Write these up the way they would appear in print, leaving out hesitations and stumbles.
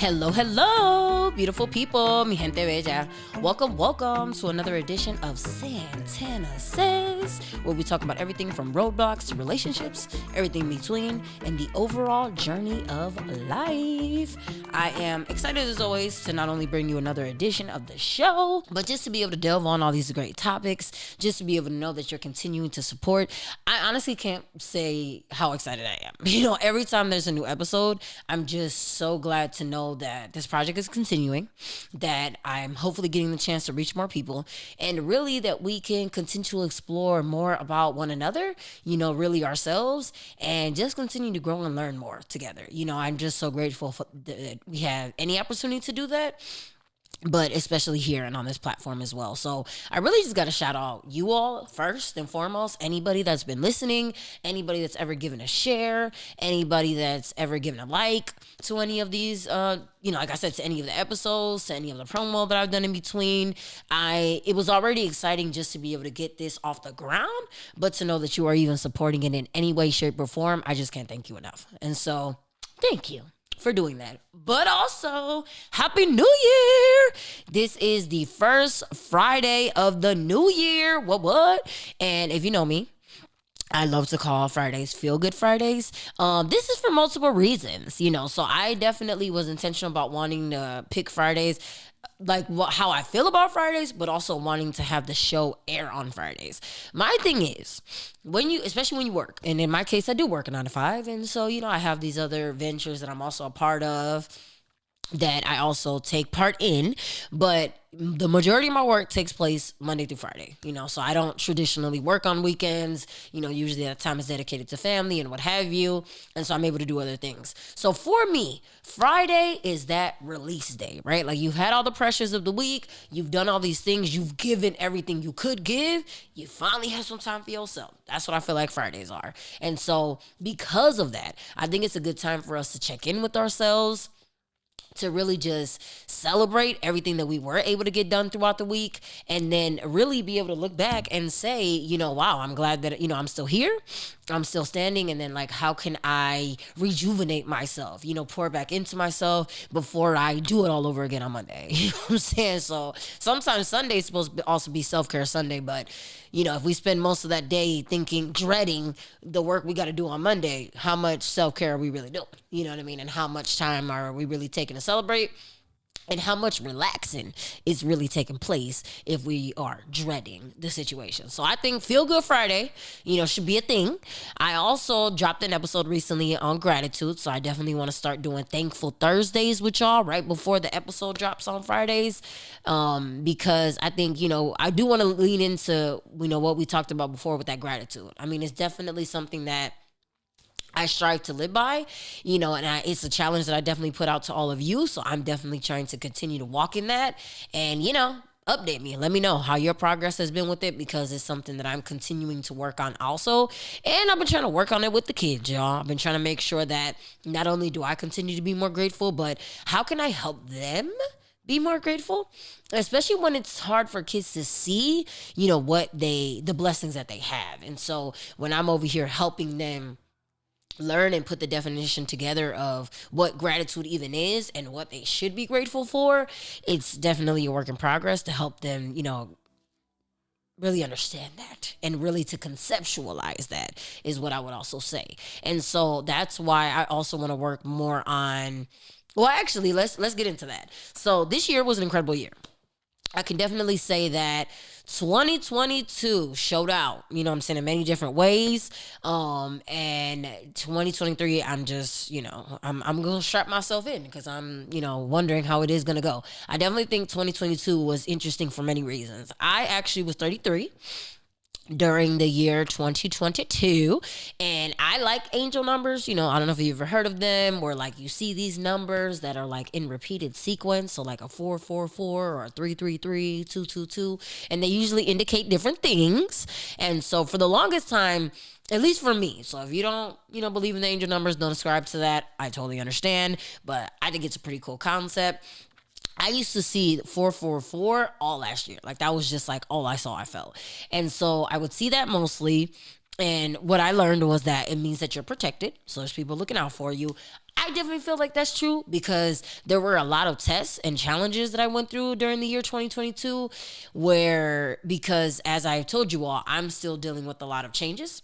Hello, hello, beautiful people, mi gente bella. Welcome to another edition of Santana Says, where we talk about everything from roadblocks to relationships, everything in between, and the overall journey of life. I am excited as always to not only bring you another edition of the show, but just to be able to delve on all these great topics, just to be able to know that you're continuing to support. I honestly can't say how excited I am. Every time there's a new episode, I'm just so glad to know that this project is continuing, that I'm hopefully getting the chance to reach more people, and really that we can continue to explore more about one another, really ourselves, and just continue to grow and learn more together. I'm just so grateful that we have any opportunity to do that, but especially here and on this platform as well. So I really just got to shout out you all first and foremost, anybody that's been listening, anybody that's ever given a share, anybody that's ever given a like to any of these, like I said, to any of the episodes, to any of the promo that I've done in between. It was already exciting just to be able to get this off the ground, but to know that you are even supporting it in any way, shape, or form, I just can't thank you enough. And so thank you for doing that. But also, Happy New Year! This is the first Friday of the new year. What? And if you know me, I love to call Fridays Feel Good Fridays. This is for multiple reasons, so I definitely was intentional about wanting to pick Fridays, like how I feel about Fridays, but also wanting to have the show air on Fridays. My thing is, especially when you work, and in my case, I do work a 9 to 5, and so, I have these other ventures that I'm also a part of, that I also take part in, but the majority of my work takes place Monday through Friday, so I don't traditionally work on weekends. Usually that time is dedicated to family and what have you, and so I'm able to do other things. So for me, Friday is that release day, right? Like, you've had all the pressures of the week, you've done all these things, you've given everything you could give, you finally have some time for yourself. That's what I feel like Fridays are. And so because of that, I think it's a good time for us to check in with ourselves, to really just celebrate everything that we were able to get done throughout the week, and then really be able to look back and say, wow, I'm glad that, I'm still here, I'm still standing, and then, like, how can I rejuvenate myself, pour back into myself before I do it all over again on Monday. You know what I'm saying? So sometimes Sunday is supposed to also be self-care Sunday, but if we spend most of that day dreading the work we got to do on Monday, how much self-care are we really doing? You know what I mean? And how much time are we really taking to celebrate? And how much relaxing is really taking place if we are dreading the situation. So I think Feel Good Friday, should be a thing. I also dropped an episode recently on gratitude, so I definitely want to start doing Thankful Thursdays with y'all right before the episode drops on Fridays, because I think, I do want to lean into, what we talked about before with that gratitude. I mean, it's definitely something that I strive to live by, and it's a challenge that I definitely put out to all of you. So I'm definitely trying to continue to walk in that, and, update me. Let me know how your progress has been with it, because it's something that I'm continuing to work on also. And I've been trying to work on it with the kids, y'all. I've been trying to make sure that not only do I continue to be more grateful, but how can I help them be more grateful, especially when it's hard for kids to see, the blessings that they have. And so when I'm over here helping them learn and put the definition together of what gratitude even is and what they should be grateful for, it's definitely a work in progress to help them, really understand that, and really to conceptualize that is what I would also say. And so that's why I also want to work more on, well, actually, let's get into that. So this year was an incredible year. I can definitely say that 2022 showed out, in many different ways. And 2023, I'm just, I'm going to strap myself in, because I'm, wondering how it is going to go. I definitely think 2022 was interesting for many reasons. I actually was 33 during the year 2022, and I like angel numbers. I don't know if you've ever heard of them, where like you see these numbers that are like in repeated sequence, so like a 444 or a 333, 222, and they usually indicate different things. And so for the longest time, at least for me, so if you don't believe in the angel numbers, don't ascribe to that, I totally understand, but I think it's a pretty cool concept. I used to see 444 all last year. Like, that was just like all I saw, I felt. And so I would see that mostly. And what I learned was that it means that you're protected. So there's people looking out for you. I definitely feel like that's true because there were a lot of tests and challenges that I went through during the year 2022 where, because as I've told you all, I'm still dealing with a lot of changes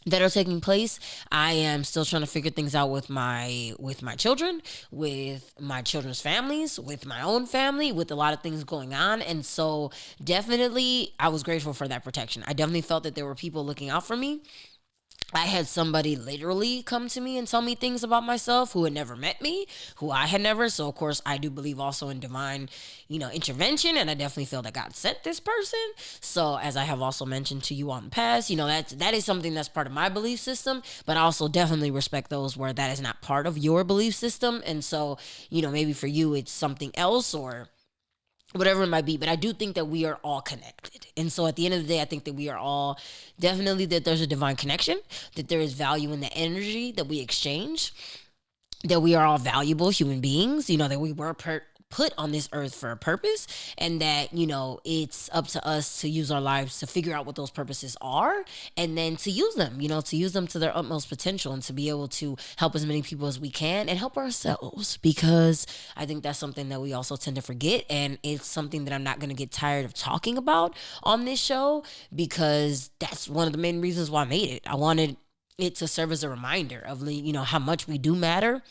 that are taking place. I am still trying to figure things out with my children, with my children's families, with my own family, with a lot of things going on. And so definitely I was grateful for that protection. I definitely felt that there were people looking out for me. I had somebody literally come to me and tell me things about myself who had never met me, who I had never. So of course I do believe also in divine, intervention, and I definitely feel that God sent this person. So as I have also mentioned to you on the past, that is something that's part of my belief system, but I also definitely respect those where that is not part of your belief system. And so, maybe for you it's something else or whatever it might be, but I do think that we are all connected. And so at the end of the day, I think that we are all definitely, that there's a divine connection, that there is value in the energy that we exchange, that we are all valuable human beings, that we were put on this earth for a purpose, and that, it's up to us to use our lives to figure out what those purposes are and then to use them, to use them to their utmost potential and to be able to help as many people as we can and help ourselves, because I think that's something that we also tend to forget, and it's something that I'm not going to get tired of talking about on this show, because that's one of the main reasons why I made it. I wanted it to serve as a reminder of, how much we do matter,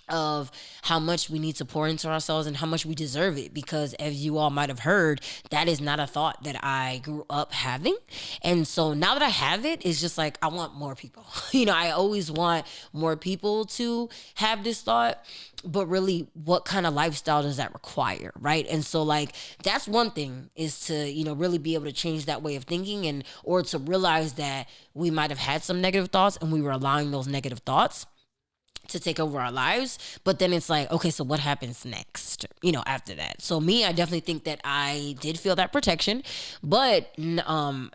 of how much we need to pour into ourselves and how much we deserve it, because as you all might have heard, that is not a thought that I grew up having. And so now that I have it, it's just like I want more people. I always want more people to have this thought, but really what kind of lifestyle does that require, right? And so like that's one thing, is to really be able to change that way of thinking, and or to realize that we might have had some negative thoughts and we were allowing those negative thoughts to take over our lives. But then it's like, okay, so what happens next, after that? So me, I definitely think that I did feel that protection. But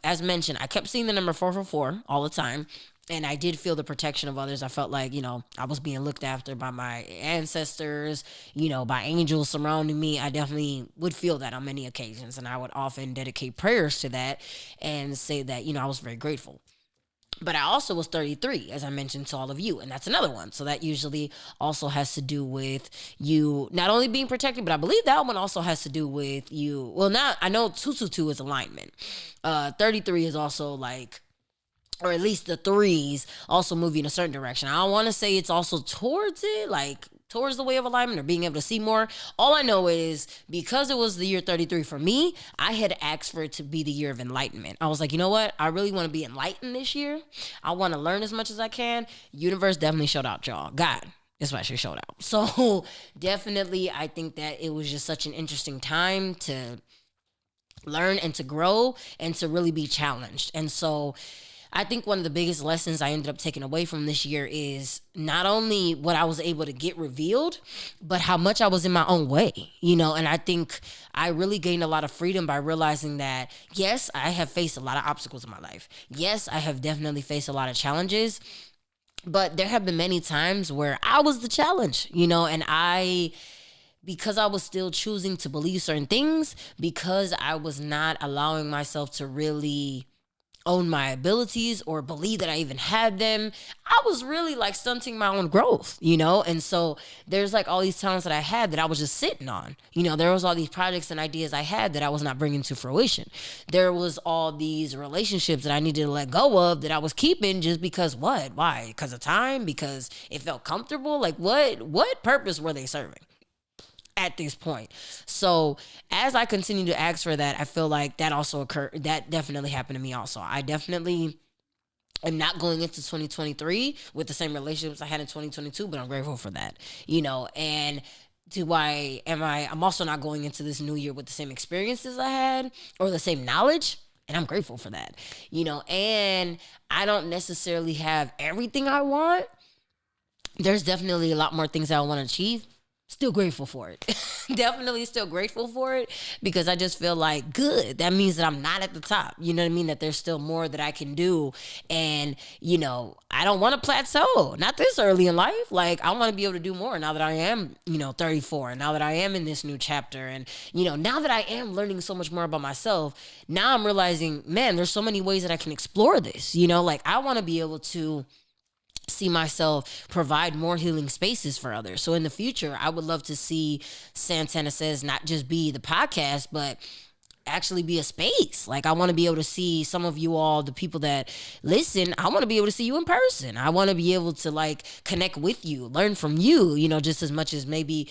as mentioned, I kept seeing the number 444 all the time. And I did feel the protection of others. I felt like, I was being looked after by my ancestors, by angels surrounding me. I definitely would feel that on many occasions. And I would often dedicate prayers to that and say that, I was very grateful. But I also was 33, as I mentioned to all of you, and that's another one. So that usually also has to do with you not only being protected, but I believe that one also has to do with you. Well, now I know 222 is alignment. 33 is also like, or at least the threes also move you in a certain direction. I don't want to say it's also towards it, like towards the way of alignment or being able to see more. All I know is because it was the year 33 for me, I had asked for it to be the year of enlightenment. I was like, you know what? I really want to be enlightened this year. I want to learn as much as I can. Universe definitely showed out, y'all. God. That's why she showed out. So definitely, I think that it was just such an interesting time to learn and to grow and to really be challenged. And so I think one of the biggest lessons I ended up taking away from this year is not only what I was able to get revealed, but how much I was in my own way, and I think I really gained a lot of freedom by realizing that, yes, I have faced a lot of obstacles in my life. Yes, I have definitely faced a lot of challenges, but there have been many times where I was the challenge, and because I was still choosing to believe certain things, because I was not allowing myself to really own my abilities or believe that I even had them, I was really like stunting my own growth, and so there's like all these talents that I had that I was just sitting on. There was all these projects and ideas I had that I was not bringing to fruition. There was all these relationships that I needed to let go of that I was keeping just because why? Because of time? Because it felt comfortable? Like what purpose were they serving at this point? So as I continue to ask for that, I feel like that also occurred. That definitely happened to me also. I definitely am not going into 2023 with the same relationships I had in 2022, but I'm grateful for that, and I'm also not going into this new year with the same experiences I had or the same knowledge. And I'm grateful for that, and I don't necessarily have everything I want. There's definitely a lot more things that I want to achieve. Still grateful for it. Definitely still grateful for it, because I just feel like good. That means that I'm not at the top. You know what I mean? That there's still more that I can do. And, I don't want to plateau. Not this early in life. Like, I want to be able to do more now that I am, 34. And now that I am in this new chapter. And, now that I am learning so much more about myself, now I'm realizing, man, there's so many ways that I can explore this. Like, I want to be able to see myself provide more healing spaces for others. So in the future, I would love to see Santana Says not just be the podcast, but actually be a space. Like, I want to be able to see some of you all, the people that listen. I want to be able to see you in person. I want to be able to like connect with you, learn from you, just as much as maybe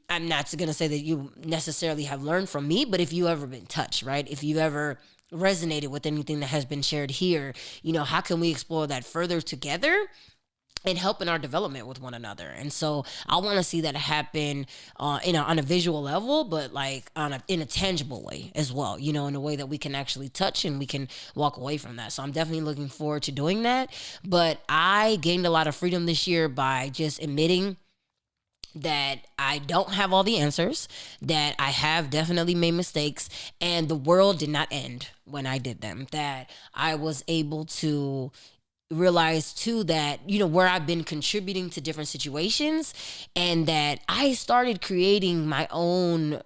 I'm not going to say that you necessarily have learned from me, but if you ever been touched, right? If you ever resonated with anything that has been shared here, how can we explore that further together and help in our development with one another? And so I want to see that happen on a visual level, but like in a tangible way as well, in a way that we can actually touch and we can walk away from that. So I'm definitely looking forward to doing that. But I gained a lot of freedom this year by just admitting that I don't have all the answers, that I have definitely made mistakes, and the world did not end when I did them. That I was able to realize too that, where I've been contributing to different situations, and that I started creating my own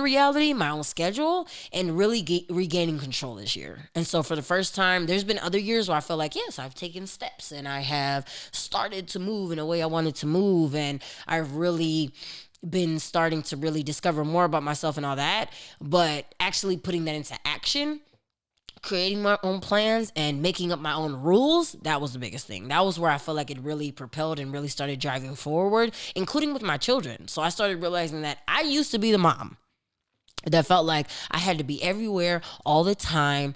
reality, my own schedule, and really regaining control this year. And so for the first time, there's been other years where I feel like, yes, I've taken steps and I have started to move in a way I wanted to move. And I've really been starting to really discover more about myself and all that. But actually putting that into action, creating my own plans and making up my own rules, that was the biggest thing. That was where I felt like it really propelled and really started driving forward, including with my children. So I started realizing that I used to be the mom that felt like I had to be everywhere all the time.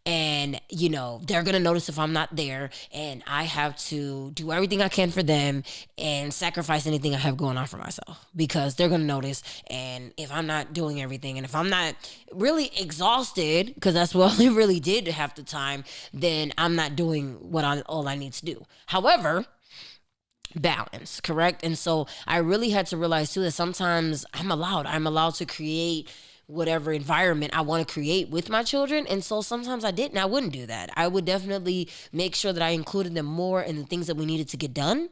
And, they're going to notice if I'm not there, and I have to do everything I can for them and sacrifice anything I have going on for myself because they're going to notice. And if I'm not doing everything, and if I'm not really exhausted, because that's what I really did half the time, then I'm not doing all I need to do. However, balance, correct? And so I really had to realize too that sometimes I'm allowed to create whatever environment I want to create with my children. And so sometimes I wouldn't do that. I would definitely make sure that I included them more in the things that we needed to get done.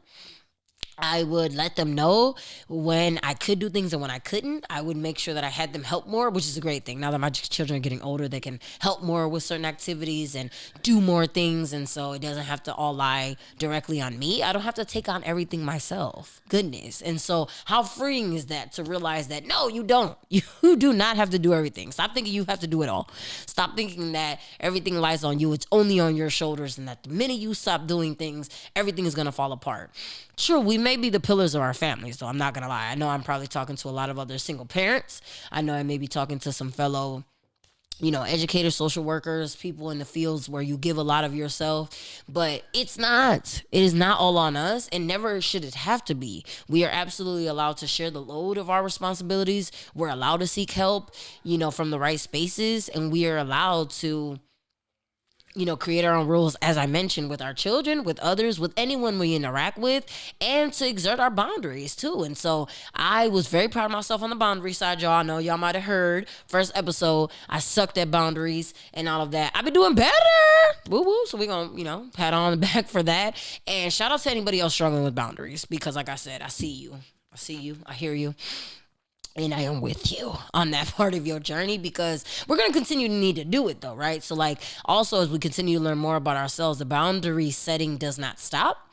I would let them know when I could do things and when I couldn't. I would make sure that I had them help more, which is a great thing. Now that my children are getting older, they can help more with certain activities and do more things. And so it doesn't have to all lie directly on me. I don't have to take on everything myself. Goodness. And so how freeing is that to realize that, no, you don't. You do not have to do everything. Stop thinking you have to do it all. Stop thinking that everything lies on you. It's only on your shoulders, and that the minute you stop doing things, everything is going to fall apart. True, we may be the pillars of our families, though. I'm not going to lie. I know I'm probably talking to a lot of other single parents. I know I may be talking to some fellow, educators, social workers, people in the fields where you give a lot of yourself. But it's not. It is not all on us, and never should it have to be. We are absolutely allowed to share the load of our responsibilities. We're allowed to seek help, from the right spaces, and we are allowed to create our own rules, as I mentioned, with our children, with others, with anyone we interact with, and to exert our boundaries too. And so I was very proud of myself on the boundary side, y'all. I know y'all might have heard first episode, I sucked at boundaries and all of that. I've been doing better. Woo woo. So we're going to, pat on the back for that. And shout out to anybody else struggling with boundaries, because like I said, I see you. I hear you. And I am with you on that part of your journey, because we're going to continue to need to do it though, right? So like, also as we continue to learn more about ourselves, the boundary setting does not stop.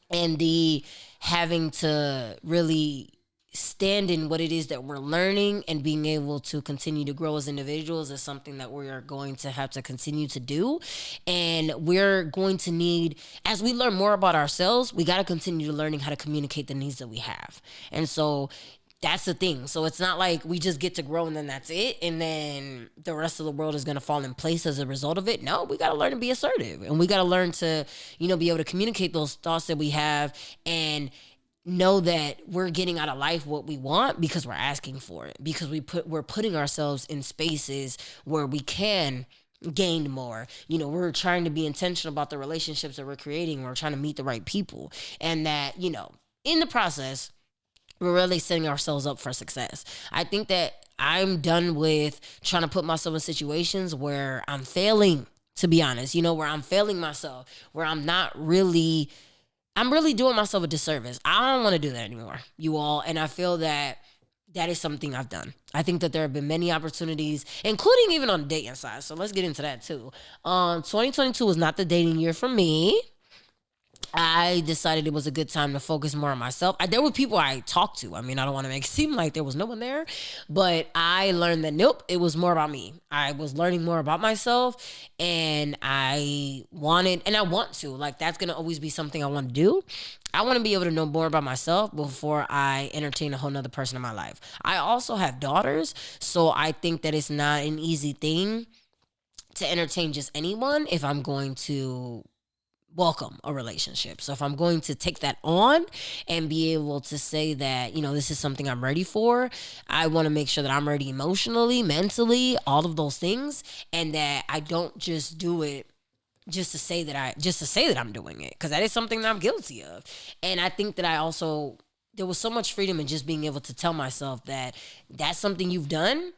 And the having to really stand in what it is that we're learning and being able to continue to grow as individuals is something that we are going to have to continue to do. And we're going to need, as we learn more about ourselves, we got to continue to learning how to communicate the needs that we have. And so that's the thing. So it's not like we just get to grow and then that's it, and then the rest of the world is going to fall in place as a result of it. No, we got to learn to be assertive, and we got to learn to, be able to communicate those thoughts that we have, and know that we're getting out of life what we want because we're asking for it, because we're putting ourselves in spaces where we can gain more. We're trying to be intentional about the relationships that we're creating. We're trying to meet the right people, and that, in the process, we're really setting ourselves up for success. I think that I'm done with trying to put myself in situations where I'm failing, to be honest, where I'm failing myself, where I'm really doing myself a disservice. I don't want to do that anymore, you all. And I feel that is something I've done. I think that there have been many opportunities, including even on the dating side. So let's get into that too. 2022 was not the dating year for me. I decided it was a good time to focus more on myself. There were people I talked to. I mean, I don't want to make it seem like there was no one there, but I learned that nope, it was more about me. I was learning more about myself, and I want to. Like, that's going to always be something I want to do. I want to be able to know more about myself before I entertain a whole nother person in my life. I also have daughters, so I think that it's not an easy thing to entertain just anyone if I'm going to welcome a relationship. So if I'm going to take that on and be able to say that, this is something I'm ready for, I want to make sure that I'm ready emotionally, mentally, all of those things, and that I don't just do it just to say that I'm doing it, because that is something that I'm guilty of. And I think that I also there was so much freedom in just being able to tell myself that that's something you've done,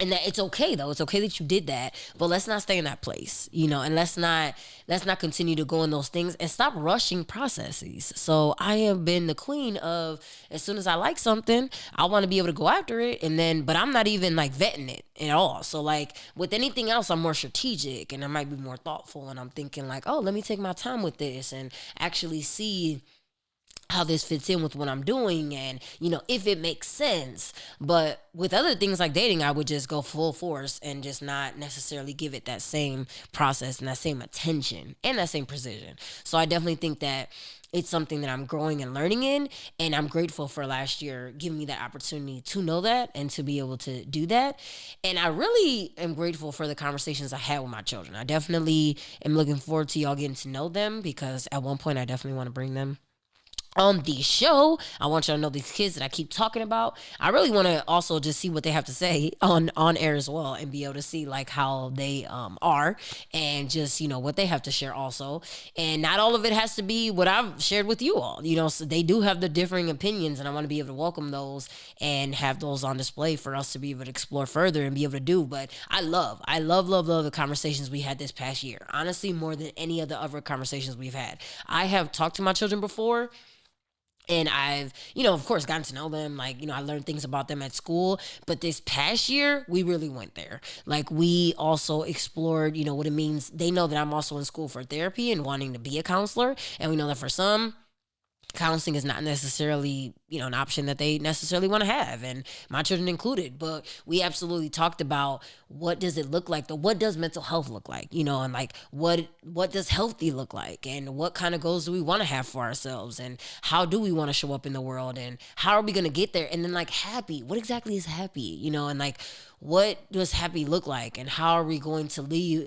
and that it's okay though. It's okay that you did that, but let's not stay in that place, and let's not continue to go in those things and stop rushing processes. So I have been the queen of, as soon as I like something, I want to be able to go after it, but I'm not even like vetting it at all. So like with anything else, I'm more strategic and I might be more thoughtful, and I'm thinking like, oh, let me take my time with this and actually see how this fits in with what I'm doing, and if it makes sense. But with other things like dating, I would just go full force and just not necessarily give it that same process and that same attention and that same precision. So I definitely think that it's something that I'm growing and learning in, and I'm grateful for last year giving me that opportunity to know that and to be able to do that. And I really am grateful for the conversations I had with my children. I definitely am looking forward to y'all getting to know them, because at one point I definitely want to bring them on the show. I want y'all to know these kids that I keep talking about. I really want to also just see what they have to say on air as well, and be able to see like how they are, and just what they have to share also. And not all of it has to be what I've shared with you all. So they do have the differing opinions, and I want to be able to welcome those and have those on display for us to be able to explore further and be able to do. But I love the conversations we had this past year. Honestly, more than any of the other conversations we've had. I have talked to my children before, and I've, of course, gotten to know them. Like, I learned things about them at school. But this past year, we really went there. Like, we also explored, what it means. They know that I'm also in school for therapy and wanting to be a counselor. And we know that for some, counseling is not necessarily an option that they necessarily want to have, and my children included. But we absolutely talked about what does it look like, what does mental health look like, and like what does healthy look like, and what kind of goals do we want to have for ourselves, and how do we want to show up in the world, and how are we going to get there. And then like happy, what exactly is happy, and like what does happy look like, and how are we going to lead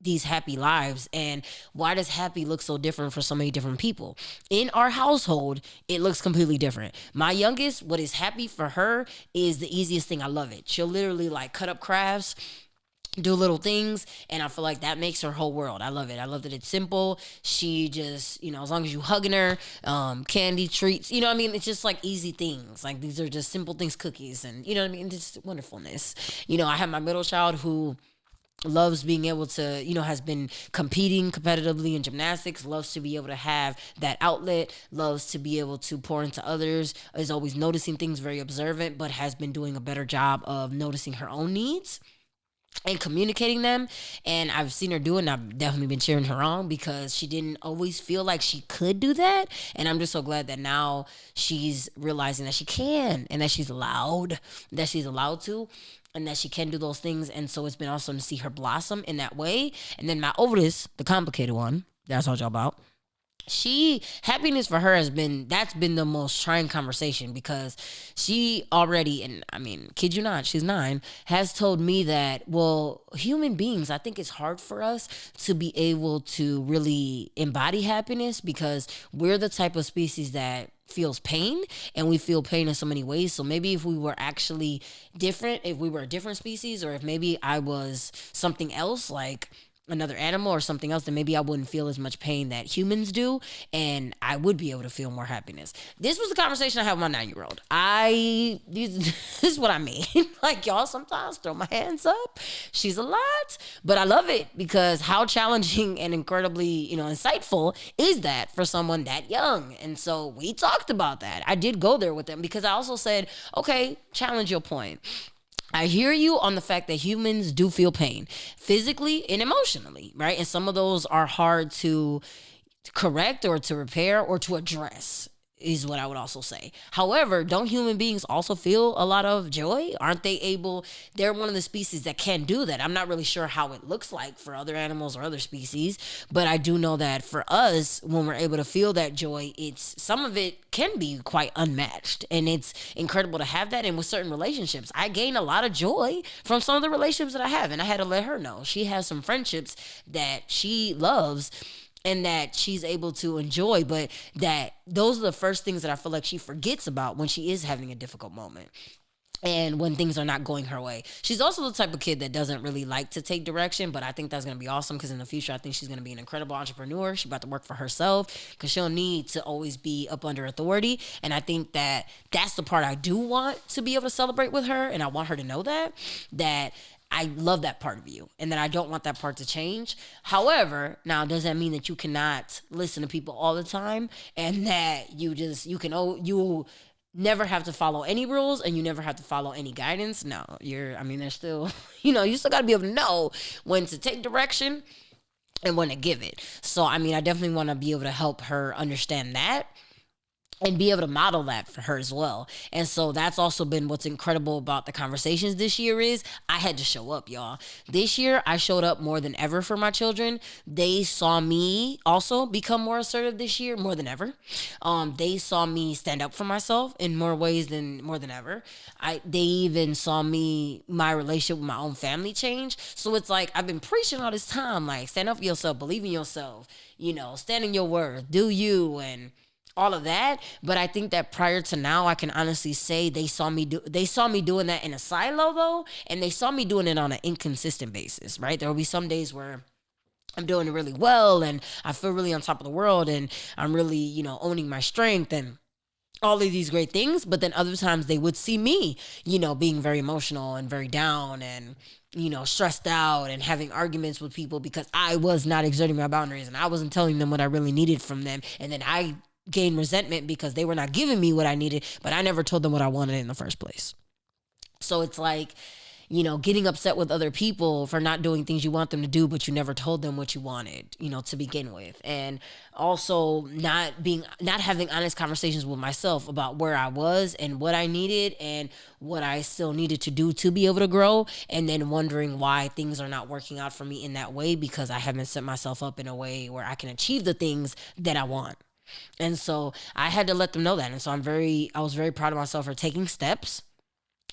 these happy lives, and why does happy look so different for so many different people? In our household, it looks completely different. My youngest, what is happy for her is the easiest thing. I love it. She'll literally like cut up crafts, do little things, and I feel like that makes her whole world. I love it. I love that it's simple. She just, as long as you hugging her, candy, treats, what I mean? It's just like easy things. Like these are just simple things, cookies, and what I mean? Just wonderfulness. I have my middle child who loves being able to, has been competing competitively in gymnastics, loves to be able to have that outlet, loves to be able to pour into others, is always noticing things, very observant, but has been doing a better job of noticing her own needs and communicating them. And I've seen her do it, and I've definitely been cheering her on, because she didn't always feel like she could do that. And I'm just so glad that now she's realizing that she can, and that she's allowed to, and that she can do those things. And so it's been awesome to see her blossom in that way. And then my oldest, the complicated one that I told y'all about, happiness for her that's been the most trying conversation, because she already, and I mean, kid you not, she's 9, has told me that, well, human beings, I think it's hard for us to be able to really embody happiness, because we're the type of species that feels pain, and we feel pain in so many ways. So maybe if we were actually different, if we were a different species, or if maybe I was something else, like another animal or something else, then maybe I wouldn't feel as much pain that humans do, and I would be able to feel more happiness. This was the conversation I had with my 9-year-old. This is what I mean. Like, y'all sometimes throw my hands up. She's a lot, but I love it, because how challenging and incredibly, insightful is that for someone that young? And so we talked about that. I did go there with them, because I also said, okay, challenge your point. I hear you on the fact that humans do feel pain physically and emotionally, right? And some of those are hard to correct or to repair or to address is what I would also say. However, don't human beings also feel a lot of joy? Aren't they able? They're one of the species that can do that. I'm not really sure how it looks like for other animals or other species, but I do know that for us, when we're able to feel that joy, it's some of it can be quite unmatched, and it's incredible to have that. And with certain relationships, I gain a lot of joy from some of the relationships that I have, and I had to let her know. She has some friendships that she loves and that she's able to enjoy, but that those are the first things that I feel like she forgets about when she is having a difficult moment and when things are not going her way. She's also the type of kid that doesn't really like to take direction, but I think that's going to be awesome because in the future, I think she's going to be an incredible entrepreneur. She's about to work for herself because she'll need to always be up under authority. And I think that that's the part I do want to be able to celebrate with her. And I want her to know that I love that part of you and that I don't want that part to change. However, now does that mean that you cannot listen to people all the time and that you never have to follow any rules and you never have to follow any guidance? No, there's still, you still got to be able to know when to take direction and when to give it. So, I definitely want to be able to help her understand that and be able to model that for her as well. And so that's also been what's incredible about the conversations this year is I had to show up, y'all. This year, I showed up more than ever for my children. They saw me also become more assertive this year, more than ever. They saw me stand up for myself in more ways than more than ever. They even saw my relationship with my own family change. So it's like I've been preaching all this time, like stand up for yourself, believe in yourself, stand in your word, do you, and all of that. But I think that prior to now, I can honestly say they saw me doing that in a silo though, and they saw me doing it on an inconsistent basis, right? There will be some days where I'm doing it really well and I feel really on top of the world and I'm really, owning my strength and all of these great things. But then other times they would see me, being very emotional and very down and stressed out and having arguments with people because I was not exerting my boundaries and I wasn't telling them what I really needed from them. And then I gained resentment because they were not giving me what I needed, but I never told them what I wanted in the first place. So it's like, getting upset with other people for not doing things you want them to do, but you never told them what you wanted, to begin with. And also not having honest conversations with myself about where I was and what I needed and what I still needed to do to be able to grow. And then wondering why things are not working out for me in that way because I haven't set myself up in a way where I can achieve the things that I want. And so I had to let them know that. And so I was very proud of myself for taking steps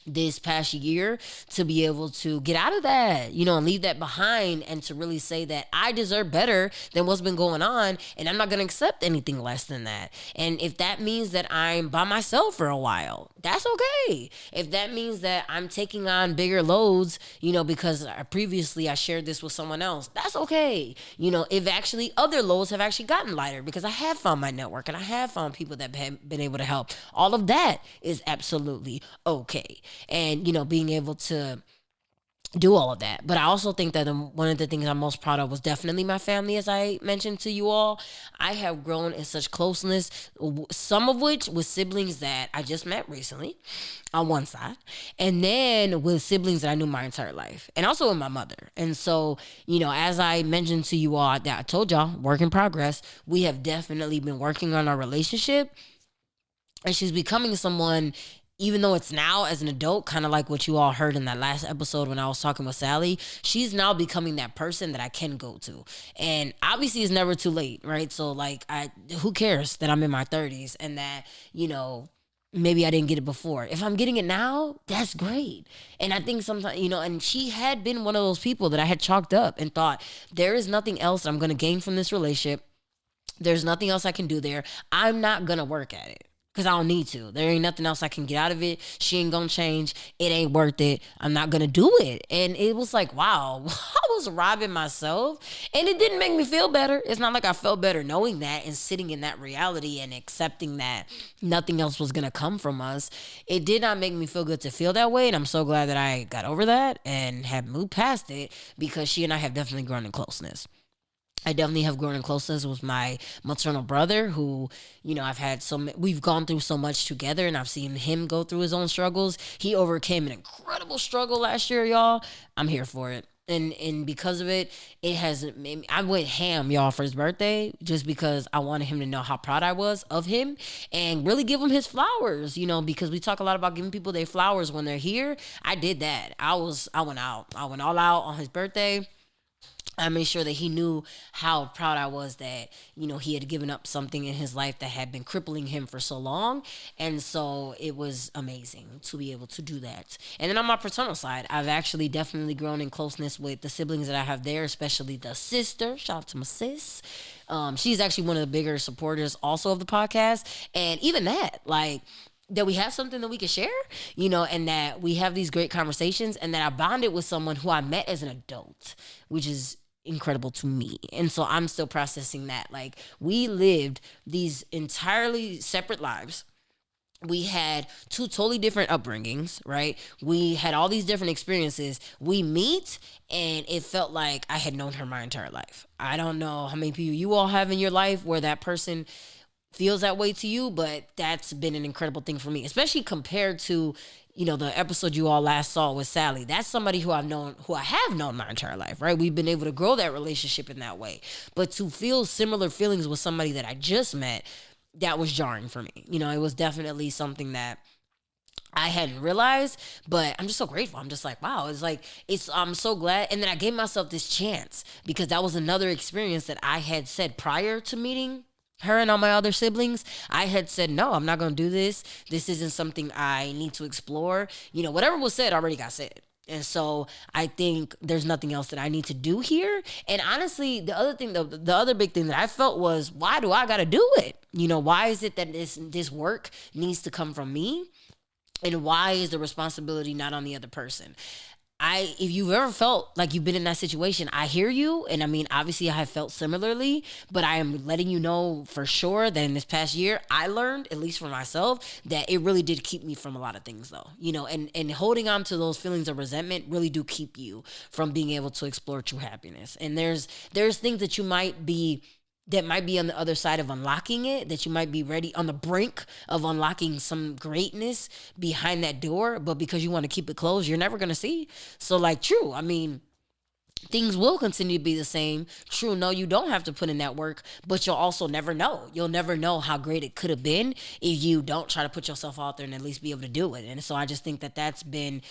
this past year to be able to get out of that, and leave that behind and to really say that I deserve better than what's been going on and I'm not going to accept anything less than that. And if that means that I'm by myself for a while, that's okay. If that means that I'm taking on bigger loads, because previously I shared this with someone else, that's okay. If actually other loads have actually gotten lighter because I have found my network and I have found people that have been able to help, all of that is absolutely okay. And, being able to do all of that. But I also think that one of the things I'm most proud of was definitely my family, as I mentioned to you all. I have grown in such closeness, some of which with siblings that I just met recently on one side, and then with siblings that I knew my entire life, and also with my mother. And so, as I mentioned to you all, that I told y'all, work in progress, we have definitely been working on our relationship, and she's becoming someone, even though it's now as an adult, kind of like what you all heard in that last episode when I was talking with Sally, she's now becoming that person that I can go to. And obviously it's never too late, right? So like, who cares that I'm in my 30s and that, maybe I didn't get it before. If I'm getting it now, that's great. And I think sometimes, and she had been one of those people that I had chalked up and thought, there is nothing else I'm going to gain from this relationship. There's nothing else I can do there. I'm not going to work at it. Because I don't need to. There ain't nothing else I can get out of it. She ain't gonna change. It ain't worth it. I'm not gonna do it. And it was like, wow, I was robbing myself. And it didn't make me feel better. It's not like I felt better knowing that and sitting in that reality and accepting that nothing else was gonna come from us. It did not make me feel good to feel that way. And I'm so glad that I got over that and have moved past it because she and I have definitely grown in closeness. I definitely have grown in closeness with my maternal brother, who, we've gone through so much together, and I've seen him go through his own struggles. He overcame an incredible struggle last year, y'all. I'm here for it. And because of it, it has made me, I went ham, y'all, for his birthday, just because I wanted him to know how proud I was of him and really give him his flowers, because we talk a lot about giving people their flowers when they're here. I did that. I went out. I went all out on his birthday. I made sure that he knew how proud I was that, he had given up something in his life that had been crippling him for so long. And so it was amazing to be able to do that. And then on my paternal side, I've actually definitely grown in closeness with the siblings that I have there, especially the sister. Shout out to my sis. She's actually one of the bigger supporters also of the podcast. And even that, like, that we have something that we can share, and that we have these great conversations, and that I bonded with someone who I met as an adult, which is incredible to me. And so I'm still processing that. Like, we lived these entirely separate lives. We had two totally different upbringings, right? We had all these different experiences. We meet, and it felt like I had known her my entire life. I don't know how many people you all have in your life where that person feels that way to you, but that's been an incredible thing for me, especially compared to, the episode you all last saw with Sally. That's somebody who I have known my entire life, right? We've been able to grow that relationship in that way. But to feel similar feelings with somebody that I just met, that was jarring for me. It was definitely something that I hadn't realized, but I'm just so grateful. I'm just like, wow, I'm so glad. And then I gave myself this chance because that was another experience that I had said prior to meeting her and all my other siblings. I had said, no, I'm not going to do this. This isn't something I need to explore. Whatever was said already got said. And so I think there's nothing else that I need to do here. And honestly, the other big thing that I felt was, why do I got to do it? Why is it that this work needs to come from me? And why is the responsibility not on the other person? If you've ever felt like you've been in that situation, I hear you. And I mean, obviously I have felt similarly, but I am letting you know for sure that in this past year, I learned, at least for myself, that it really did keep me from a lot of things though, and holding on to those feelings of resentment really do keep you from being able to explore true happiness. And there's things that might be on the other side of unlocking it, that you might be ready on the brink of unlocking some greatness behind that door, but because you want to keep it closed, you're never going to see. So like, true, I mean, things will continue to be the same. True, no, you don't have to put in that work, but you'll also never know. You'll never know how great it could have been if you don't try to put yourself out there and at least be able to do it. And so I just think that that's been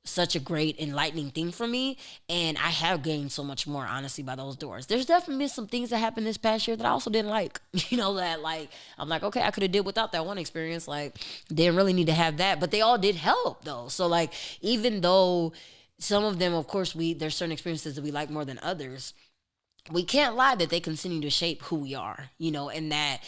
such a great enlightening thing for me, and I have gained so much more, honestly, by those doors. There's definitely been some things that happened this past year that I also didn't like. That like, I'm like, okay, I could have did without that one experience. Like, didn't really need to have that, but they all did help though. So like, even though some of them, of course, there's certain experiences that we like more than others, we can't lie that they continue to shape who we are, and that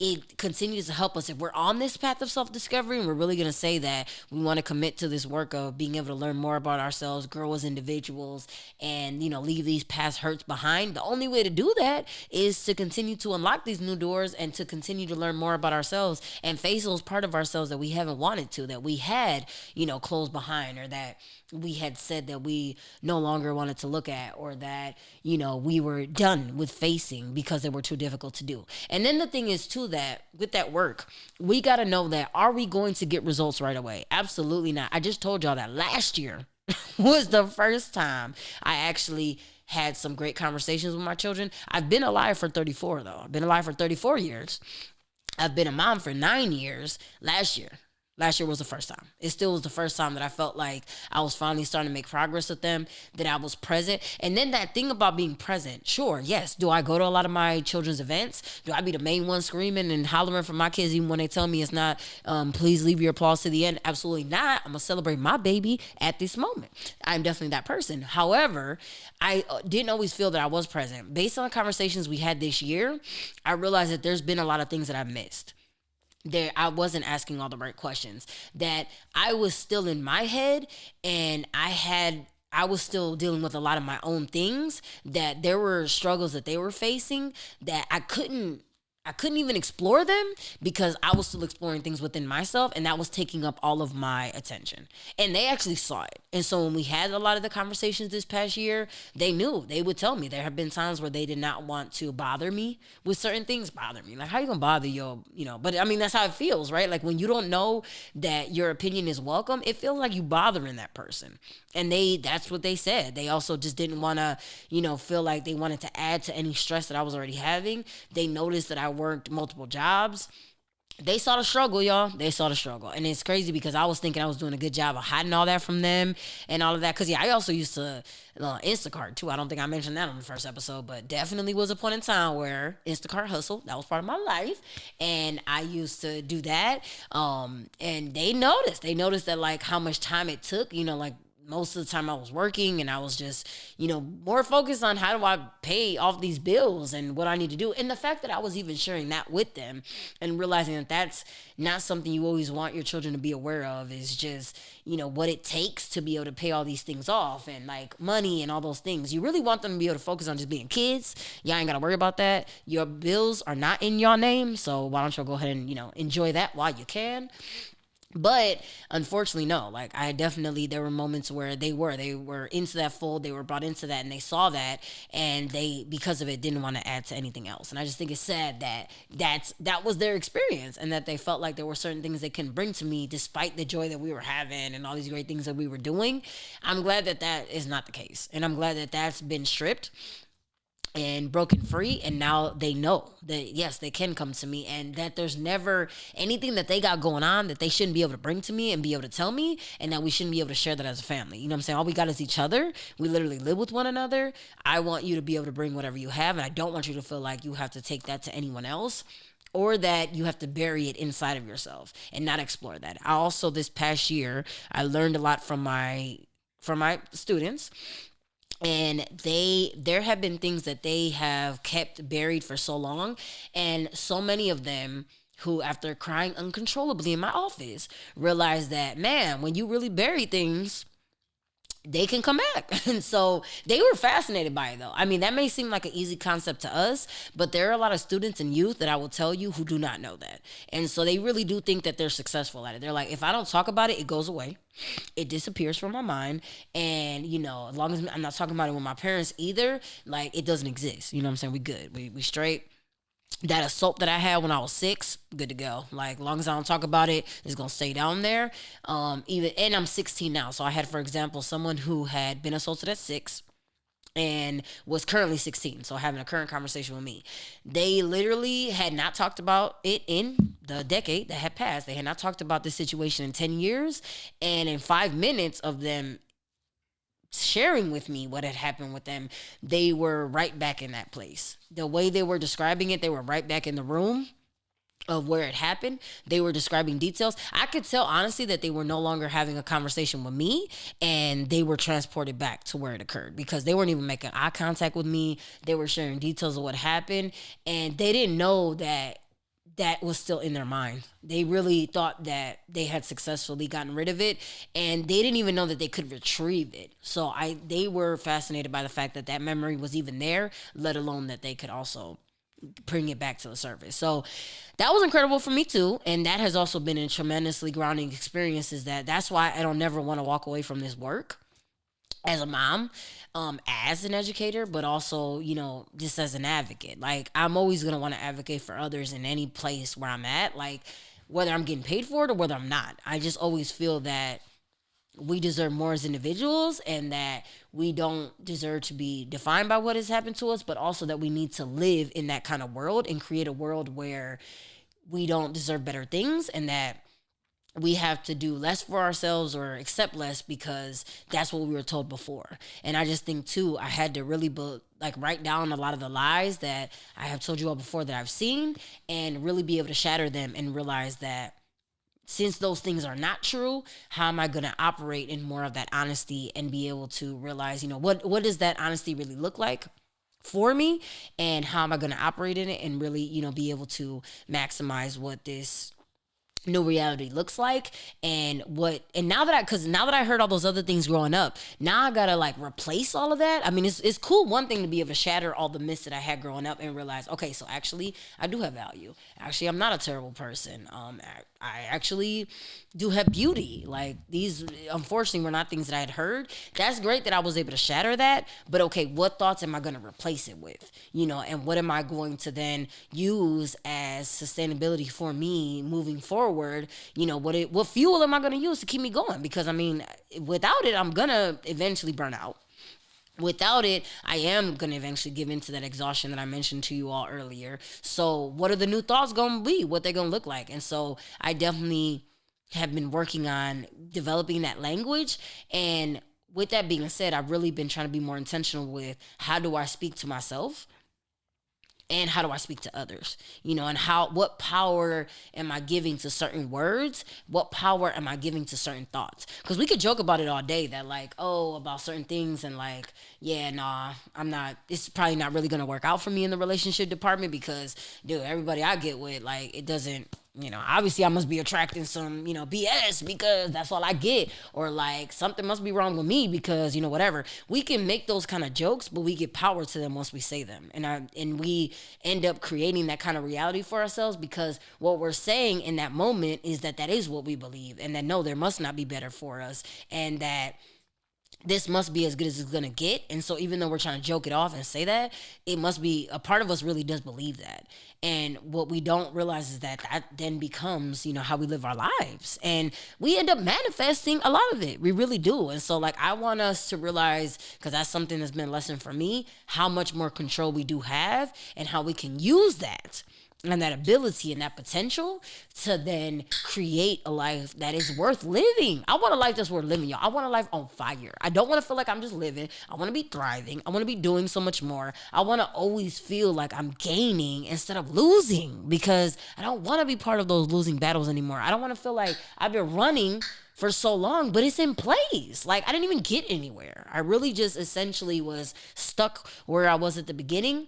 it continues to help us. If we're on this path of self-discovery and we're really going to say that we want to commit to this work of being able to learn more about ourselves, grow as individuals, and, leave these past hurts behind, the only way to do that is to continue to unlock these new doors and to continue to learn more about ourselves and face those part of ourselves that we haven't wanted to, that we had, closed behind, or that we had said that we no longer wanted to look at, or that, we were done with facing because they were too difficult to do. And then the thing is too, that with that work, we got to know that, are we going to get results right away? Absolutely not. I just told y'all that last year was the first time I actually had some great conversations with my children. I've been alive for 34 though. I've been alive for 34 years. I've been a mom for 9 years. Last year was the first time. It still was the first time that I felt like I was finally starting to make progress with them, that I was present. And then that thing about being present, sure, yes. Do I go to a lot of my children's events? Do I be the main one screaming and hollering for my kids even when they tell me it's not, please leave your applause to the end? Absolutely not. I'm going to celebrate my baby at this moment. I'm definitely that person. However, I didn't always feel that I was present. Based on the conversations we had this year, I realized that there's been a lot of things that I've missed. I wasn't asking all the right questions, that I was still in my head, and I was still dealing with a lot of my own things, that there were struggles that they were facing that I couldn't I couldn't even explore them because I was still exploring things within myself, and that was taking up all of my attention. And they actually saw it. And so when we had a lot of the conversations this past year, they knew. They would tell me there have been times where they did not want to bother me with certain things. Bother me, like, how you gonna bother your, but I mean, that's how it feels, right? Like when you don't know that your opinion is welcome, it feels like you bothering that person. And that's what they said. They also just didn't want to, feel like they wanted to add to any stress that I was already having. They noticed that I worked multiple jobs. They saw the struggle, y'all. They saw the struggle. And it's crazy because I was thinking I was doing a good job of hiding all that from them and all of that. Because, yeah, I also used to Instacart, too. I don't think I mentioned that on the first episode, but definitely was a point in time where Instacart hustle, that was part of my life. And I used to do that. And they noticed. They noticed that, like, how much time it took, like, most of the time I was working and I was just, more focused on how do I pay off these bills and what I need to do. And the fact that I was even sharing that with them and realizing that that's not something you always want your children to be aware of is just, what it takes to be able to pay all these things off and like money and all those things. You really want them to be able to focus on just being kids. Y'all ain't got to worry about that. Your bills are not in your name. So why don't you go ahead and, enjoy that while you can. But unfortunately, no. Like there were moments where they were into that fold, they were brought into that, and they saw that, and they, because of it, didn't want to add to anything else. And I just think it's sad that that was their experience, and that they felt like there were certain things they couldn't bring to me, despite the joy that we were having and all these great things that we were doing. I'm glad that is not the case, and I'm glad that that's been stripped and broken free, and now they know that yes, they can come to me, and that there's never anything that they got going on that they shouldn't be able to bring to me and be able to tell me, and that we shouldn't be able to share that as a family. You know what I'm saying? All we got is each other. We literally live with one another. I want you to be able to bring whatever you have, and I don't want you to feel like you have to take that to anyone else, or that you have to bury it inside of yourself and not explore that. I also, this past year, I learned a lot from my students, and there have been things that they have kept buried for so long, and so many of them who, after crying uncontrollably in my office, realized that, man, when you really bury things, they can come back. And so they were fascinated by it, though. I mean, that may seem like an easy concept to us, but there are a lot of students and youth that I will tell you who do not know that. And so they really do think that they're successful at it. They're like, if I don't talk about it, it goes away. It disappears from my mind. And, as long as I'm not talking about it with my parents either, like, it doesn't exist. You know what I'm saying? We good. We straight. That assault that I had when I was 6, good to go. Like, long as I don't talk about it, it's gonna stay down there. And I'm 16 now, so I had, for example, someone who had been assaulted at 6 and was currently 16, so having a current conversation with me. They literally had not talked about it in the decade that had passed. They had not talked about this situation in 10 years, and in 5 minutes of them sharing with me what had happened with them, they were right back in that place. The way they were describing it, they were right back in the room of where it happened. They were describing details. I could tell, honestly, that they were no longer having a conversation with me, and they were transported back to where it occurred, because they weren't even making eye contact with me. They were sharing details of what happened, and they didn't know that was still in their mind. They really thought that they had successfully gotten rid of it, and they didn't even know that they could retrieve it. So they were fascinated by the fact that memory was even there, let alone that they could also bring it back to the surface. So that was incredible for me too, and that has also been a tremendously grounding experience. That's why I don't never want to walk away from this work as a mom, as an educator, but also, just as an advocate. Like, I'm always going to want to advocate for others in any place where I'm at, like whether I'm getting paid for it or whether I'm not. I just always feel that we deserve more as individuals, and that we don't deserve to be defined by what has happened to us, but also that we need to live in that kind of world and create a world where we don't deserve better things, and that we have to do less for ourselves or accept less because that's what we were told before. And I just think too, I had to really write down a lot of the lies that I have told you all before that I've seen, and really be able to shatter them and realize that since those things are not true, how am I going to operate in more of that honesty and be able to realize, what does that honesty really look like for me, and how am I going to operate in it, and really, be able to maximize what this new reality looks like. And now that I heard all those other things growing up, now I gotta like replace all of that. I mean, it's cool, one thing to be able to shatter all the myths that I had growing up and realize, okay, so actually I do have value. Actually, I'm not a terrible person. I actually do have beauty. Like, these unfortunately were not things that I had heard. That's great that I was able to shatter that. But okay, what thoughts am I going to replace it with? And what am I going to then use as sustainability for me moving forward? What fuel am I going to use to keep me going? Because I mean, without it, I'm going to eventually burn out. Without it, I am going to eventually give into that exhaustion that I mentioned to you all earlier. So what are the new thoughts going to be? What they're going to look like? And so I definitely have been working on developing that language. And with that being said, I've really been trying to be more intentional with how do I speak to myself and how do I speak to others? And what power am I giving to certain words? What power am I giving to certain thoughts? Because we could joke about it all day that, like, oh, about certain things, and like, yeah, nah, I'm not, it's probably not really gonna work out for me in the relationship department because, dude, everybody I get with, like, it doesn't, obviously I must be attracting some, BS because that's all I get. Or like something must be wrong with me because, whatever. We can make those kind of jokes, but we give power to them once we say them. And we end up creating that kind of reality for ourselves because what we're saying in that moment is that is what we believe, and that no, there must not be better for us, and that this must be as good as it's gonna get. And so even though we're trying to joke it off and say that, it must be a part of us really does believe that. And what we don't realize is that then becomes, how we live our lives. And we end up manifesting a lot of it. We really do. And so like I want us to realize, because that's something that's been a lesson for me, how much more control we do have and how we can use that and that ability and that potential to then create a life that is worth living. I want a life that's worth living, y'all. I want a life on fire. I don't want to feel like I'm just living. I want to be thriving. I want to be doing so much more. I want to always feel like I'm gaining instead of losing, because I don't want to be part of those losing battles anymore. I don't want to feel like I've been running for so long, but it's in place. Like I didn't even get anywhere. I really just essentially was stuck where I was at the beginning.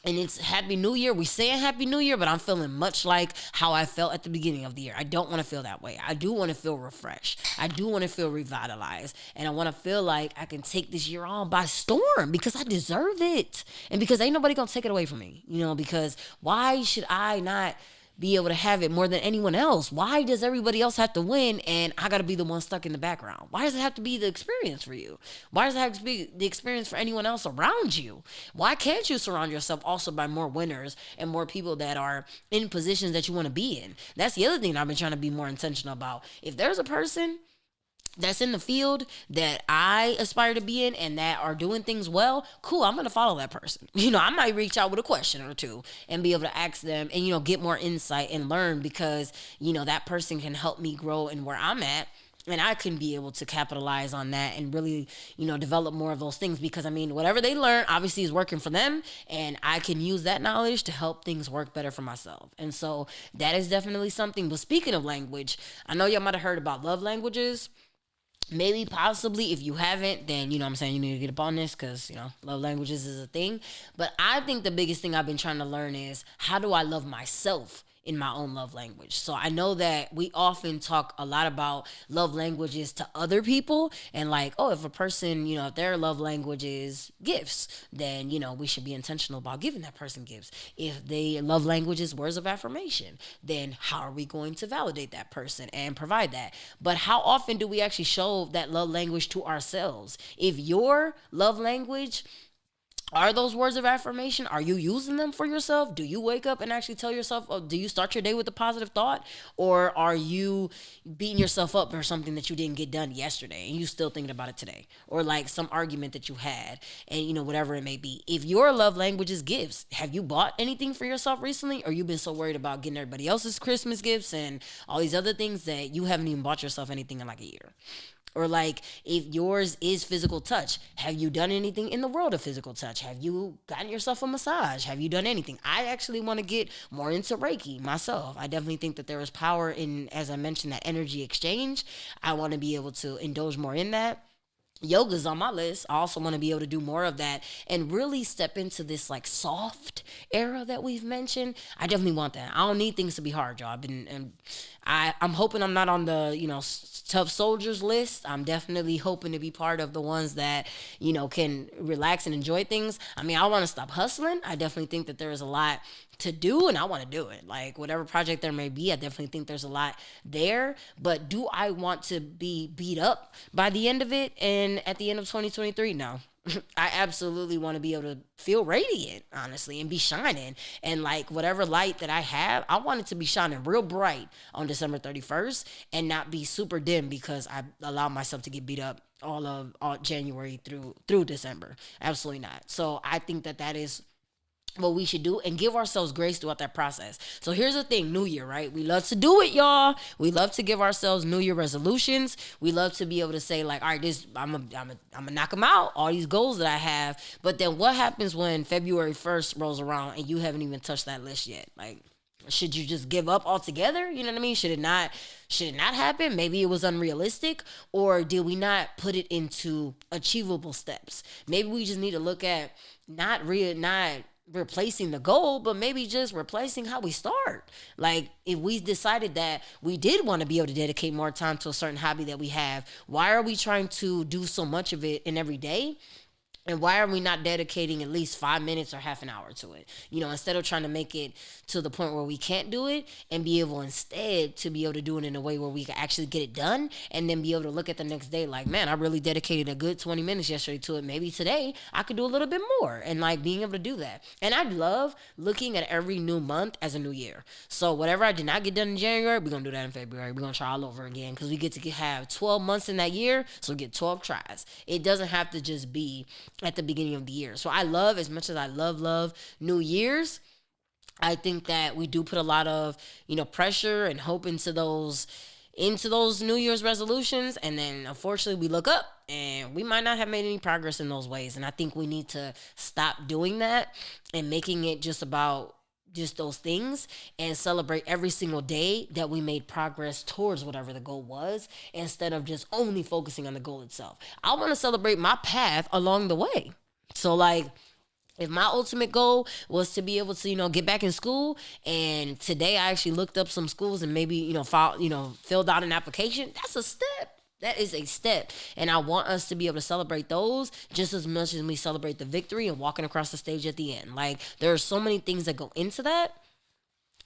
And it's Happy New Year. We saying Happy New Year, but I'm feeling much like how I felt at the beginning of the year. I don't want to feel that way. I do want to feel refreshed. I do want to feel revitalized. And I want to feel like I can take this year on by storm because I deserve it. And because ain't nobody going to take it away from me. Because why should I not be able to have it more than anyone else? Why does everybody else have to win and I got to be the one stuck in the background? Why does it have to be the experience for you? Why does it have to be the experience for anyone else around you? Why can't you surround yourself also by more winners and more people that are in positions that you want to be in? That's the other thing I've been trying to be more intentional about. If there's a person that's in the field that I aspire to be in and that are doing things well, cool, I'm gonna follow that person. I might reach out with a question or two and be able to ask them and, get more insight and learn because, that person can help me grow in where I'm at. And I can be able to capitalize on that and really, develop more of those things because I mean, whatever they learn obviously is working for them and I can use that knowledge to help things work better for myself. And so that is definitely something. But speaking of language, I know y'all might have heard about love languages. Maybe possibly if you haven't, then you know what I'm saying, you need to get up on this because love languages is a thing. But I think the biggest thing I've been trying to learn is how do I love myself in my own love language. So I know that we often talk a lot about love languages to other people and like, oh, if a person, if their love language is gifts, then we should be intentional about giving that person gifts. If they love language is words of affirmation, then how are we going to validate that person and provide that? But how often do we actually show that love language to ourselves? If your love language are those words of affirmation, are you using them for yourself? Do you wake up and actually tell yourself, oh, do you start your day with a positive thought? Or are you beating yourself up for something that you didn't get done yesterday and you still thinking about it today? Or like some argument that you had and whatever it may be. If your love language is gifts, have you bought anything for yourself recently? Or you've been so worried about getting everybody else's Christmas gifts and all these other things that you haven't even bought yourself anything in like a year? Or like if yours is physical touch, have you done anything in the world of physical touch? Have you gotten yourself a massage? Have you done anything? I actually want to get more into Reiki myself. I definitely think that there is power in, as I mentioned, that energy exchange. I want to be able to indulge more in that. Yoga's on my list. I also want to be able to do more of that and really step into this like soft era that we've mentioned. I definitely want that. I don't need things to be hard, y'all. I'm hoping I'm not on the tough soldiers list. I'm definitely hoping to be part of the ones that can relax and enjoy things. I mean, I want to stop hustling. I definitely think that there is a lot to do and I want to do it. Like whatever project there may be, I definitely think there's a lot there. But do I want to be beat up by the end of it and at the end of 2023? No. I absolutely want to be able to feel radiant, honestly, and be shining. And like whatever light that I have, I want it to be shining real bright on December 31st and not be super dim because I allow myself to get beat up all January through December. Absolutely not. So I think that that is what we should do and give ourselves grace throughout that process. So here's the thing, New Year, right? We love to do it, y'all. We love to give ourselves New Year resolutions. We love to be able to say like, all right, I'm gonna knock them out, all these goals that I have. But then what happens when February 1st rolls around and you haven't even touched that list yet? Like, should you just give up altogether? You know what I mean? Should it not happen? Maybe it was unrealistic, or did we not put it into achievable steps? Maybe we just need to look at not replacing the goal, but maybe just replacing how we start. Like if we decided that we did want to be able to dedicate more time to a certain hobby that we have, why are we trying to do so much of it in every day? And why are we not dedicating at least 5 minutes or half an hour to it? Instead of trying to make it to the point where we can't do it and be able instead to be able to do it in a way where we can actually get it done and then be able to look at the next day like, man, I really dedicated a good 20 minutes yesterday to it. Maybe today I could do a little bit more and like being able to do that. And I love looking at every new month as a new year. So whatever I did not get done in January, we're going to do that in February. We're going to try all over again because we get to have 12 months in that year. So we get 12 tries. It doesn't have to just be at the beginning of the year. So I love, as much as I love New Year's, I think that we do put a lot of, pressure and hope into those New Year's resolutions. And then unfortunately we look up and we might not have made any progress in those ways. And I think we need to stop doing that and making it just about just those things and celebrate every single day that we made progress towards whatever the goal was instead of just only focusing on the goal itself. I want to celebrate my path along the way. So like if my ultimate goal was to be able to, get back in school, and today I actually looked up some schools and maybe, filled out an application, that's a step. That is a step. And I want us to be able to celebrate those just as much as we celebrate the victory and walking across the stage at the end. Like, there are so many things that go into that,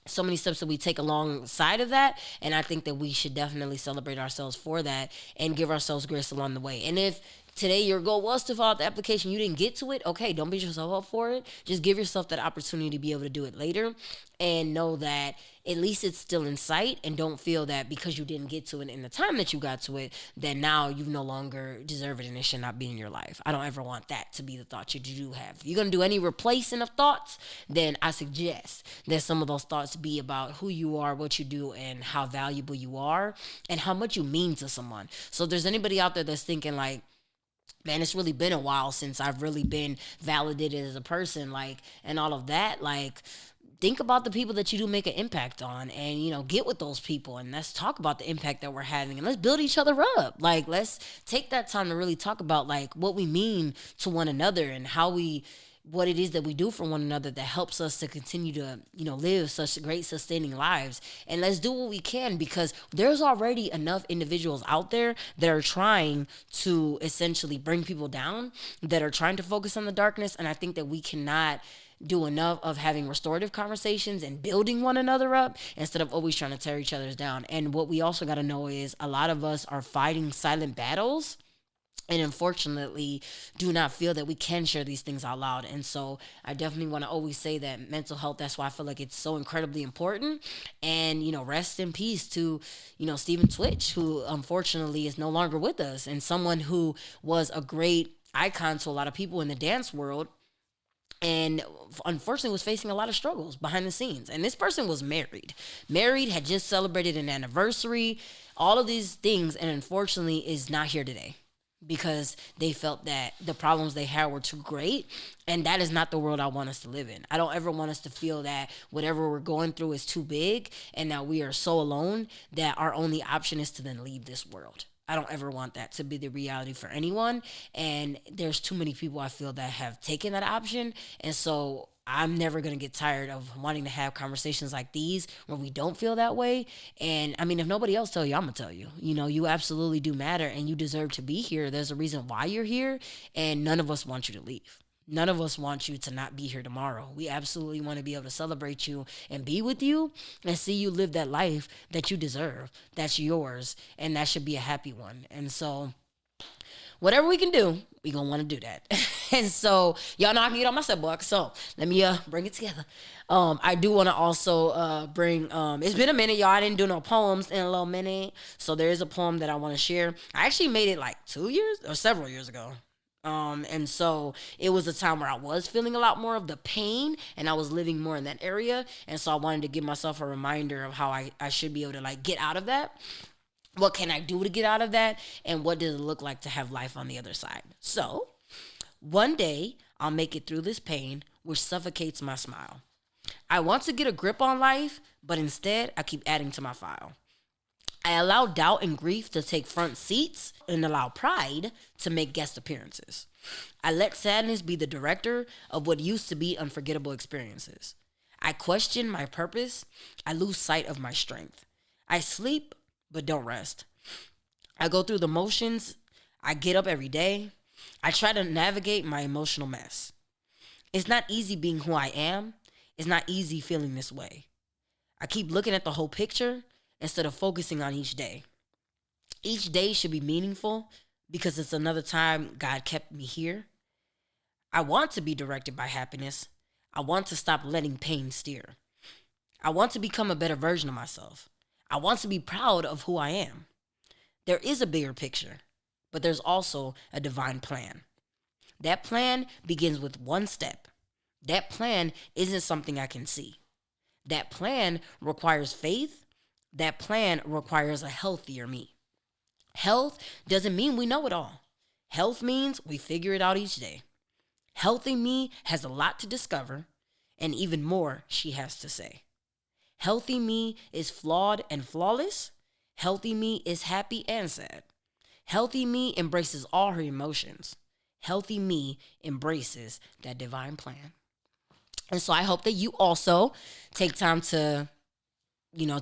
so many steps that we take alongside of that. And I think that we should definitely celebrate ourselves for that and give ourselves grace along the way. And if today your goal was to fill out the application, you didn't get to it, okay, don't beat yourself up for it. Just give yourself that opportunity to be able to do it later and know that at least it's still in sight, and don't feel that because you didn't get to it in the time that you got to it, that now you no longer deserve it and it should not be in your life. I don't ever want that to be the thought you do have. If you're going to do any replacing of thoughts, then I suggest that some of those thoughts be about who you are, what you do, and how valuable you are, and how much you mean to someone. So if there's anybody out there that's thinking like, man, it's really been a while since I've really been validated as a person, like, and all of that, like, think about the people that you do make an impact on, and get with those people and let's talk about the impact that we're having, and let's build each other up. Like, let's take that time to really talk about like what we mean to one another and what it is that we do for one another that helps us to continue to, live such great sustaining lives. And let's do what we can, because there's already enough individuals out there that are trying to essentially bring people down, that are trying to focus on the darkness. And I think that we cannot do enough of having restorative conversations and building one another up instead of always trying to tear each other's down. And what we also got to know is a lot of us are fighting silent battles, and unfortunately do not feel that we can share these things out loud. And so I definitely want to always say that mental health, that's why I feel like it's so incredibly important. And rest in peace to Stephen Twitch, who unfortunately is no longer with us, and someone who was a great icon to a lot of people in the dance world, and unfortunately was facing a lot of struggles behind the scenes. And this person was married, had just celebrated an anniversary, all of these things, and unfortunately is not here today because they felt that the problems they had were too great. And that is not the world I want us to live in. I don't ever want us to feel that whatever we're going through is too big and that we are so alone that our only option is to then leave this world. I don't ever want that to be the reality for anyone. And there's too many people I feel that have taken that option. And so I'm never going to get tired of wanting to have conversations like these where we don't feel that way. And I mean, if nobody else tell you, I'm going to tell you, you absolutely do matter and you deserve to be here. There's a reason why you're here, and none of us want you to leave. None of us want you to not be here tomorrow. We absolutely want to be able to celebrate you and be with you and see you live that life that you deserve. That's yours, and that should be a happy one. And so whatever we can do, we gonna want to do that. And so y'all know I can get on my soapbox. So let me bring it together. I do want to also bring. It's been a minute, y'all. I didn't do no poems in a little minute, so there is a poem that I want to share. I actually made it like 2 years or several years ago. And so it was a time where I was feeling a lot more of the pain and I was living more in that area. And so I wanted to give myself a reminder of how I should be able to like get out of that. What can I do to get out of that? And what does it look like to have life on the other side? So one day I'll make it through this pain, which suffocates my smile. I want to get a grip on life, but instead I keep adding to my file. I allow doubt and grief to take front seats and allow pride to make guest appearances. I let sadness be the director of what used to be unforgettable experiences. I question my purpose. I lose sight of my strength. I sleep, but don't rest. I go through the motions. I get up every day. I try to navigate my emotional mess. It's not easy being who I am. It's not easy feeling this way. I keep looking at the whole picture instead of focusing on each day. Each day should be meaningful because it's another time God kept me here. I want to be directed by happiness. I want to stop letting pain steer. I want to become a better version of myself. I want to be proud of who I am. There is a bigger picture, but there's also a divine plan. That plan begins with one step. That plan isn't something I can see. That plan requires faith. That plan requires a healthier me. Health doesn't mean we know it all. Health means we figure it out each day. Healthy me has a lot to discover, and even more she has to say. Healthy me is flawed and flawless. Healthy me is happy and sad. Healthy me embraces all her emotions. Healthy me embraces that divine plan. And so I hope that you also take time to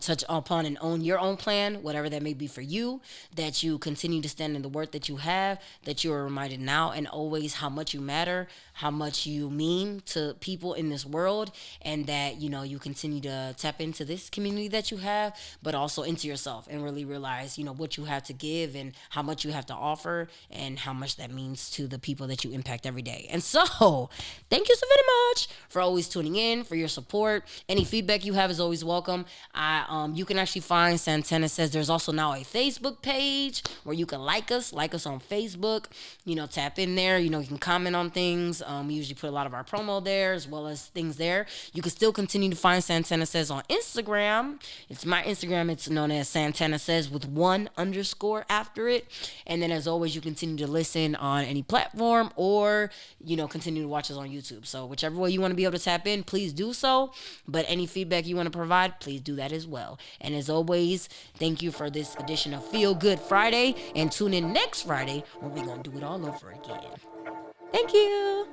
touch upon and own your own plan, whatever that may be for you, that you continue to stand in the worth that you have, that you are reminded now and always how much you matter, how much you mean to people in this world, and that, you continue to tap into this community that you have, but also into yourself and really realize, what you have to give and how much you have to offer and how much that means to the people that you impact every day. And so, thank you so very much for always tuning in, for your support. Any feedback you have is always welcome. You can actually find Santana Says. There's also now a Facebook page where you can like us on Facebook. Tap in there. You can comment on things. We usually put a lot of our promo there as well as things there. You can still continue to find Santana Says on Instagram. It's my Instagram. It's known as Santana Says with 1_ after it. And then as always, you continue to listen on any platform or, continue to watch us on YouTube. So whichever way you want to be able to tap in, please do so. But any feedback you want to provide, please do that as well. And as always, thank you for this edition of Feel Good Friday, and tune in next Friday where we're going to do it all over again. Thank you.